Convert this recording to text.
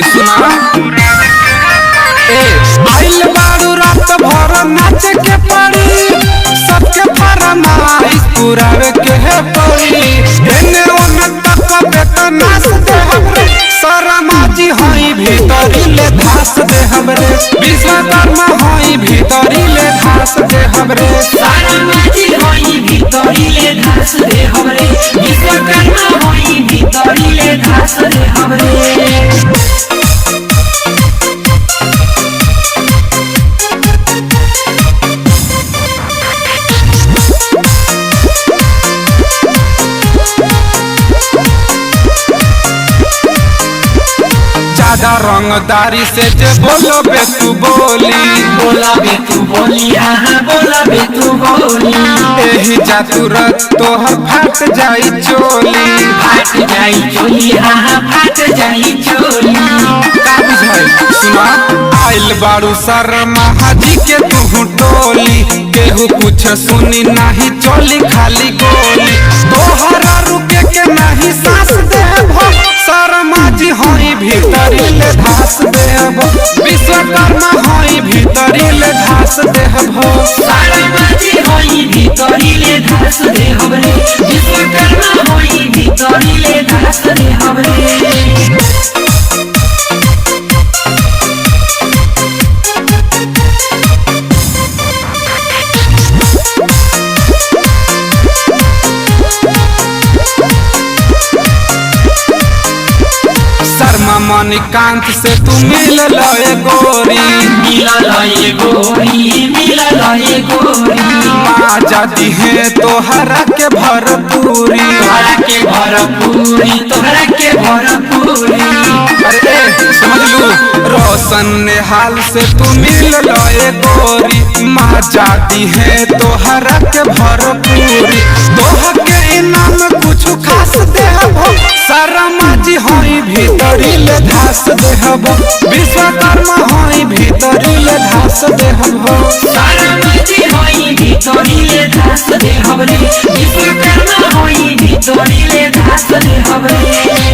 सखी सुना आइल बारू रात भर नाच के पड़ी सबके फरमाइश पुरावे के है पड़ी एने ओने तकबे त नाच दे हमरे शर्मा जी हई भीतरी ले धास दे हमरे विश्वकर्मा हई भीतरी ले धास दे हमरे शर्मा जी हई भीतरी ले धास दे हमरे विश्वकर्मा हई भीतरी ले धास दे हमरे। ज्यादा रंगदारी से जे बोलो बे तू बोली बोला बे तू बोली हाँ बोला बे तू बोली एही जातुरत तोहर फाट जाई चोली फाट जाई चोली हाँ फाट जाई चोली का बुझाई सुना आइल बारू शर्मा हाजी के तू टोली केहू कुछ सुनी नहीं चोली खाली गोली तोहरा रुके के नहीं सांस देबो शर्मा जी हई भीतरी ले धास देबो विश्वकर्मा हई भीतरी ले धास देबो शर्मा जी हई भीतरी ले धास दे हमरे विश्वकर्मा हई भीतरी ले धास दे हमरे। मणिकांत से तू मिल लए गोरी मिला लए गोरी मिला लए गोरी माँ जाती है तोहरा के भरपूरी तोहरा के भरपूरी तोहरा के भरपूरी अरे समझ लू रोशन नेहाल से तू मिल लए गोरी माँ जाती है तोहरा के भरपूरी तोह के इनाम कुछ खास देबो शर्मा जी हई भीतरी ले धास देबो विश्वकर्मा हई भीतरी ले धास देबो शर्मा जी हई भीतरी ले धास दे हमरे विश्वकर्मा हई भीतरी ले धास दे हमरे।